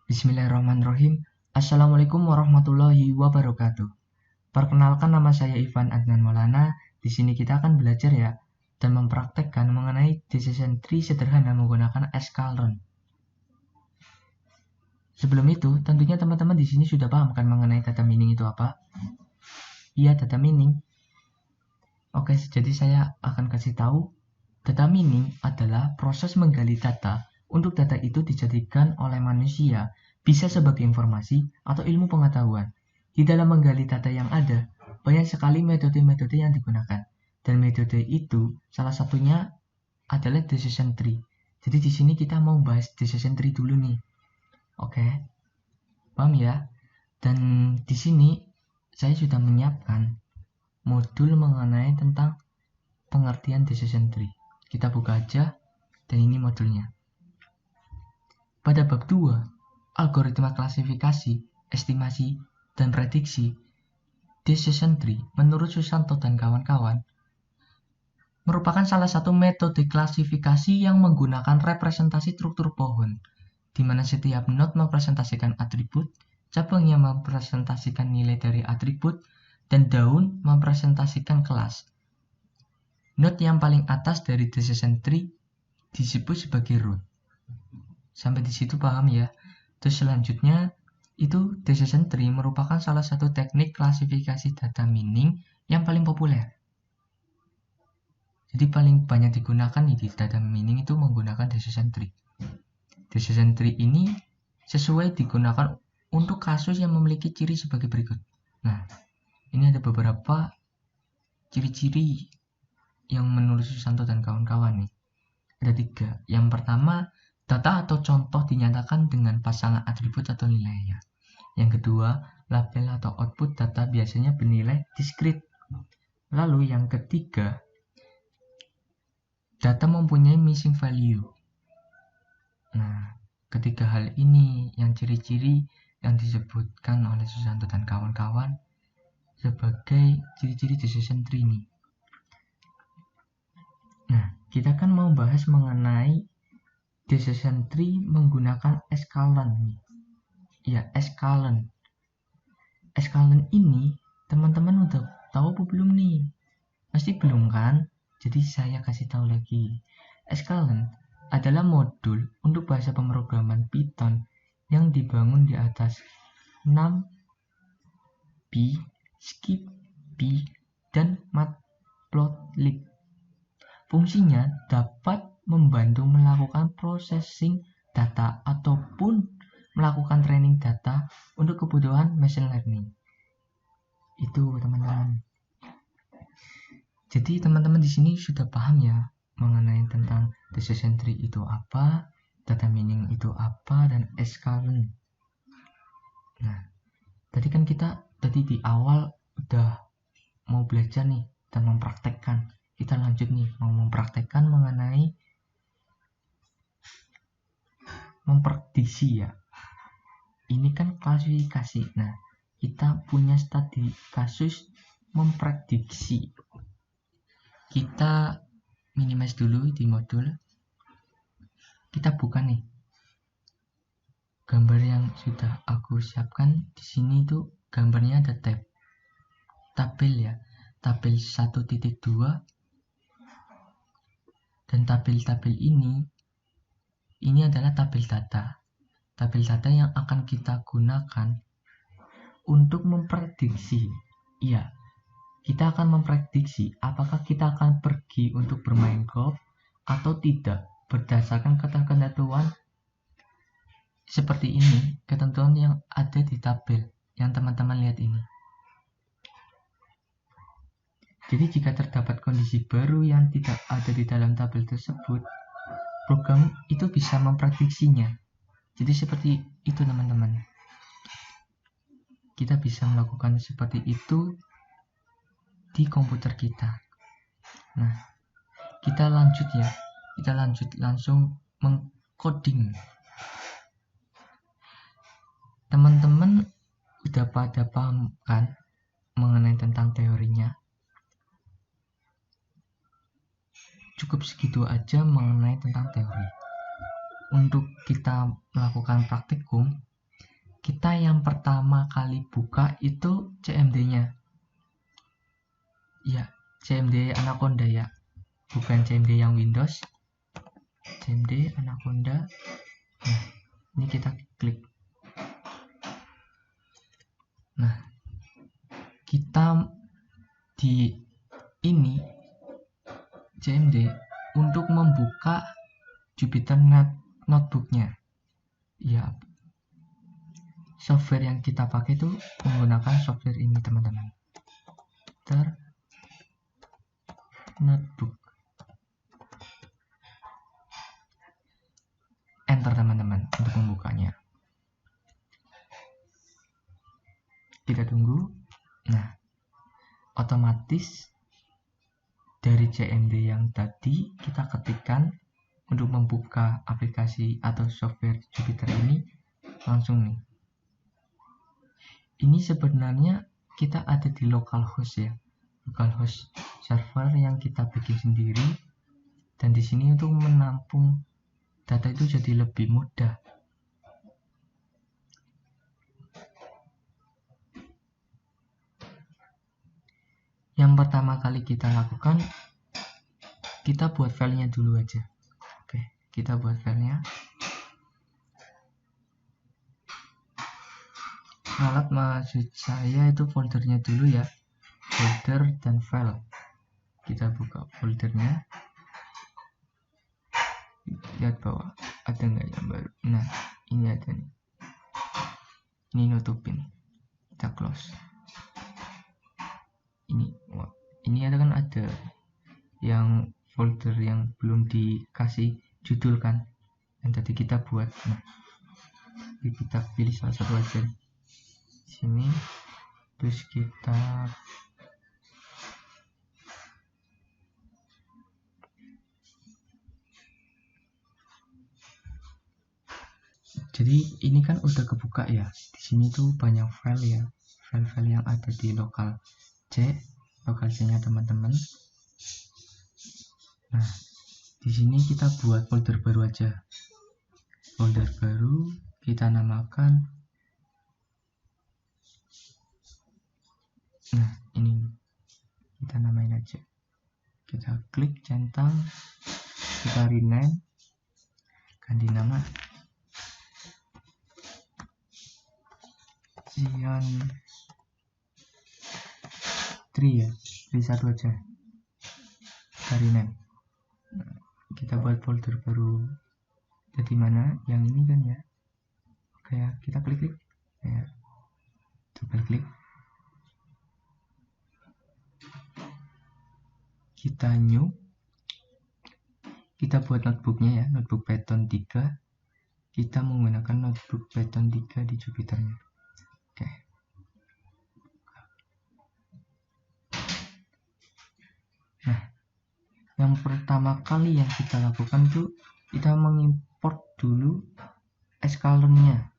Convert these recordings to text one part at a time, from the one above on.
Bismillahirrahmanirrahim. Assalamualaikum warahmatullahi wabarakatuh. Perkenalkan, nama saya Ivan Adnan Maulana. Di sini kita akan belajar ya dan mempraktekkan mengenai decision tree sederhana menggunakan sklearn. Sebelum itu, tentunya teman-teman di sini sudah paham kan mengenai data mining itu apa? Iya, data mining. Oke, jadi saya akan kasih tahu. Data mining adalah proses menggali data untuk data itu dijadikan oleh manusia, bisa sebagai informasi atau ilmu pengetahuan. Di dalam menggali data yang ada, banyak sekali metode-metode yang digunakan. Dan metode itu salah satunya adalah decision tree. Jadi di sini kita mau bahas decision tree dulu nih. Oke. Paham ya? Dan di sini saya sudah menyiapkan modul mengenai tentang pengertian decision tree. Kita buka aja, dan ini modulnya. Pada bab 2, algoritma klasifikasi, estimasi, dan prediksi, decision tree menurut Susanto dan kawan-kawan merupakan salah satu metode klasifikasi yang menggunakan representasi struktur pohon, di mana setiap node mempresentasikan atribut, cabangnya mempresentasikan nilai dari atribut, dan daun mempresentasikan kelas. Node yang paling atas dari decision tree disebut sebagai root. Sampai di situ paham ya? Terus selanjutnya itu decision tree merupakan salah satu teknik klasifikasi data mining yang paling populer. Jadi paling banyak digunakan nih di data mining itu menggunakan decision tree. Decision tree ini sesuai digunakan untuk kasus yang memiliki ciri sebagai berikut. Nah, ini ada beberapa ciri-ciri yang menurut Susanto dan kawan-kawan nih. Ada 3. Yang pertama, data atau contoh dinyatakan dengan pasangan atribut atau nilainya. Yang kedua, label atau output data biasanya bernilai diskrit. Lalu yang ketiga, data mempunyai missing value. Nah, ketiga hal ini yang ciri-ciri yang disebutkan oleh Susanto dan kawan-kawan sebagai ciri-ciri decision tree ini. Nah, kita kan mau bahas mengenai decision tree menggunakan sklearn. Ya, sklearn. Sklearn ini teman-teman udah tahu apa belum nih? Pasti belum kan? Jadi saya kasih tahu lagi. Sklearn adalah modul untuk bahasa pemrograman Python yang dibangun di atas NumPy, Skippy, dan Matplotlib. Fungsinya dapat membantu melakukan processing data ataupun melakukan training data untuk kebutuhan machine learning. Itu teman-teman. Jadi teman-teman di sini sudah paham ya mengenai tentang decision tree itu apa, data mining itu apa, dan sklearn. Nah, tadi kan kita di awal udah mau belajar nih dan mempraktekkan. Kita lanjut nih mau mempraktekkan mengenai memprediksi ya. Ini kan klasifikasi. Nah, kita punya studi kasus memprediksi. Kita minimize dulu di modul. Kita buka nih gambar yang sudah aku siapkan. Di sini itu gambarnya ada tabel ya, tabel 1.2, dan tabel-tabel ini adalah tabel data yang akan kita gunakan untuk memprediksi. Ya, kita akan memprediksi apakah kita akan pergi untuk bermain golf atau tidak berdasarkan ketentuan seperti ini, ketentuan yang ada di tabel yang teman-teman lihat ini. Jadi jika terdapat kondisi baru yang tidak ada di dalam tabel tersebut, program itu bisa memprediksinya. Jadi seperti itu teman-teman. Kita bisa melakukan seperti itu di komputer kita. Nah, kita lanjut ya. Kita lanjut langsung mengcoding. Teman-teman udah pada paham kan mengenai tentang teorinya? Cukup segitu aja mengenai tentang teori. Untuk kita melakukan praktikum, kita yang pertama kali buka itu CMD-nya. Ya, CMD Anaconda ya. Bukan CMD yang Windows. CMD Anaconda. Nah, ini kita klik. Nah, kita di ini CMD untuk membuka Jupyter Notebook-nya. Ya, software yang kita pakai itu menggunakan software ini teman-teman. Jupyter Notebook. Enter teman-teman untuk membukanya. Kita tunggu. Nah, otomatis dari CMD yang tadi kita ketikkan untuk membuka aplikasi atau software Jupyter ini langsung nih. Ini sebenarnya kita ada di localhost ya, localhost server yang kita bikin sendiri, dan di sini untuk menampung data itu jadi lebih mudah. Yang pertama kali kita lakukan, kita buat filenya dulu aja. Oke, kita buat filenya. Alat maksud saya itu foldernya dulu ya, folder dan file. Kita buka foldernya, lihat bawah ada nggak yang baru. Nah, ini ada nih, ini nutupin, kita close. Ini ada kan, ada yang folder yang belum dikasih judul kan, yang tadi kita buat. Nah, kita pilih salah satu aja sini, terus kita jadi ini kan udah kebuka ya. Di sini tuh banyak file ya, file-file yang ada di lokal C-nya teman-teman. Nah, di sini kita buat folder baru aja. Folder baru kita namakan. Nah, ini kita namain aja. Kita klik centang, kita rename, ganti nama Zion 3 ya, beli satu aja. Kita rename. Nah, kita buat folder baru. Jadi mana? Yang ini kan ya. Oke ya, kita klik ya, double klik, kita new, kita buat notebooknya ya, notebook Python 3. Kita menggunakan notebook Python 3 di Jupyternya. Oke. Nah, yang pertama kali yang kita lakukan tuh kita mengimport dulu escalernya.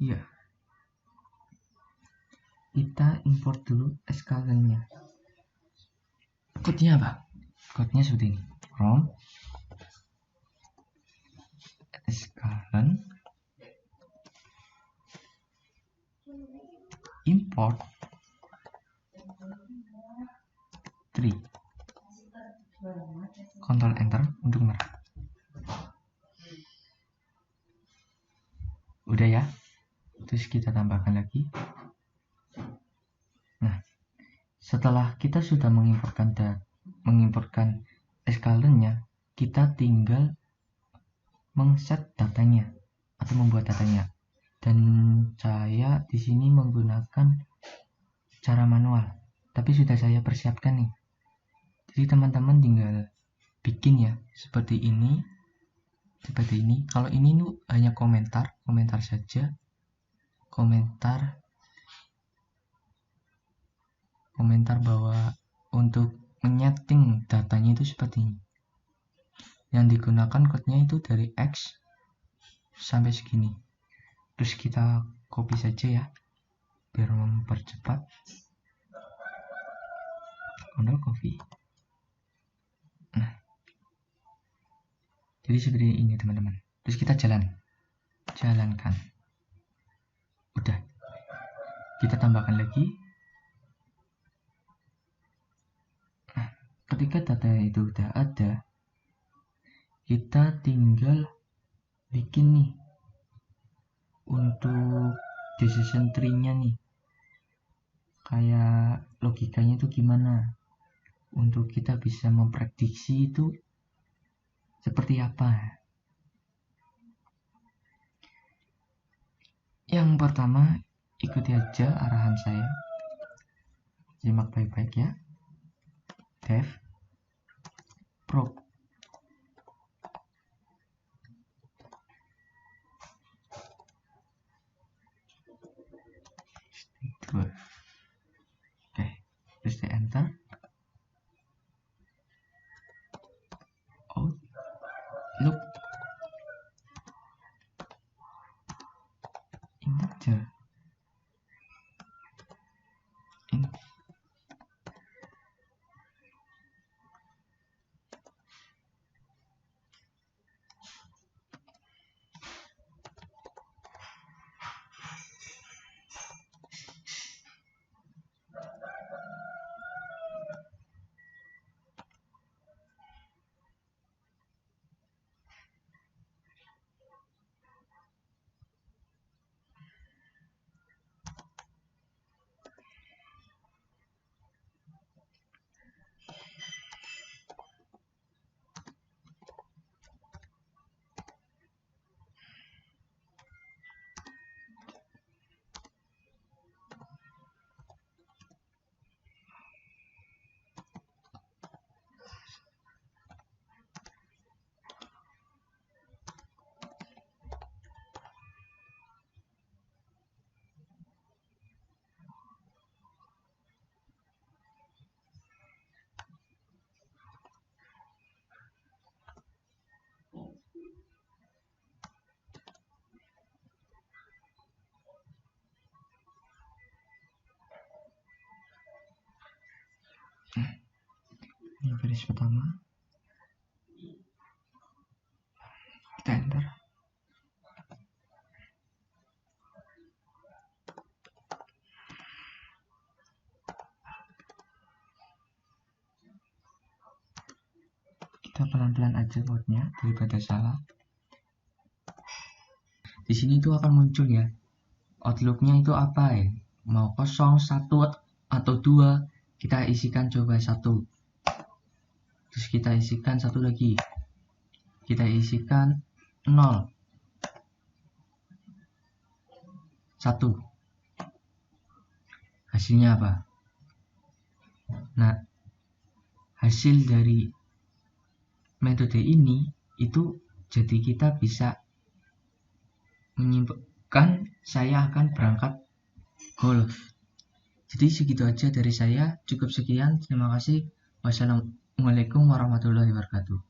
Iya. Kita import dulu escalernya. Code-nya apa? Code-nya seperti ini. From escalern import 3. Ctrl enter untuk merah. Udah ya. Terus kita tambahkan lagi. Nah, setelah kita sudah mengimportkan escalernya, kita tinggal mengset datanya atau membuat datanya. Dan saya di sini menggunakan cara manual, tapi sudah saya persiapkan nih. Jadi teman-teman tinggal bikin ya, seperti ini. Kalau ini tuh hanya komentar saja. Komentar bahwa untuk menyeting datanya itu seperti ini. Yang digunakan code-nya itu dari X sampai segini. Terus kita copy saja ya, biar mempercepat. Ctrl copy. Nah, jadi seperti ini teman-teman. Terus kita jalankan. Udah, kita tambahkan lagi. Nah, ketika data itu udah ada, kita tinggal bikin nih untuk decision tree-nya nih, kayak logikanya itu gimana untuk kita bisa memprediksi itu seperti apa. Yang pertama, ikuti aja arahan saya, simak baik-baik ya. Dev prop dua. Oke, terus di enter. Outlook integer in ini baris pertama, kita enter. Kita pelan-pelan aja code-nya daripada salah. Di sini tuh akan muncul ya, Outlook-nya itu apa ya, mau 0, 1 atau 2, kita isikan coba 1. Terus kita isikan 1 lagi, kita isikan 0, 1. Hasilnya apa? Nah, hasil dari metode ini itu jadi kita bisa menyimpulkan saya akan berangkat golf. Jadi segitu aja dari saya, cukup sekian, terima kasih. Wassalamualaikum warahmatullahi wabarakatuh.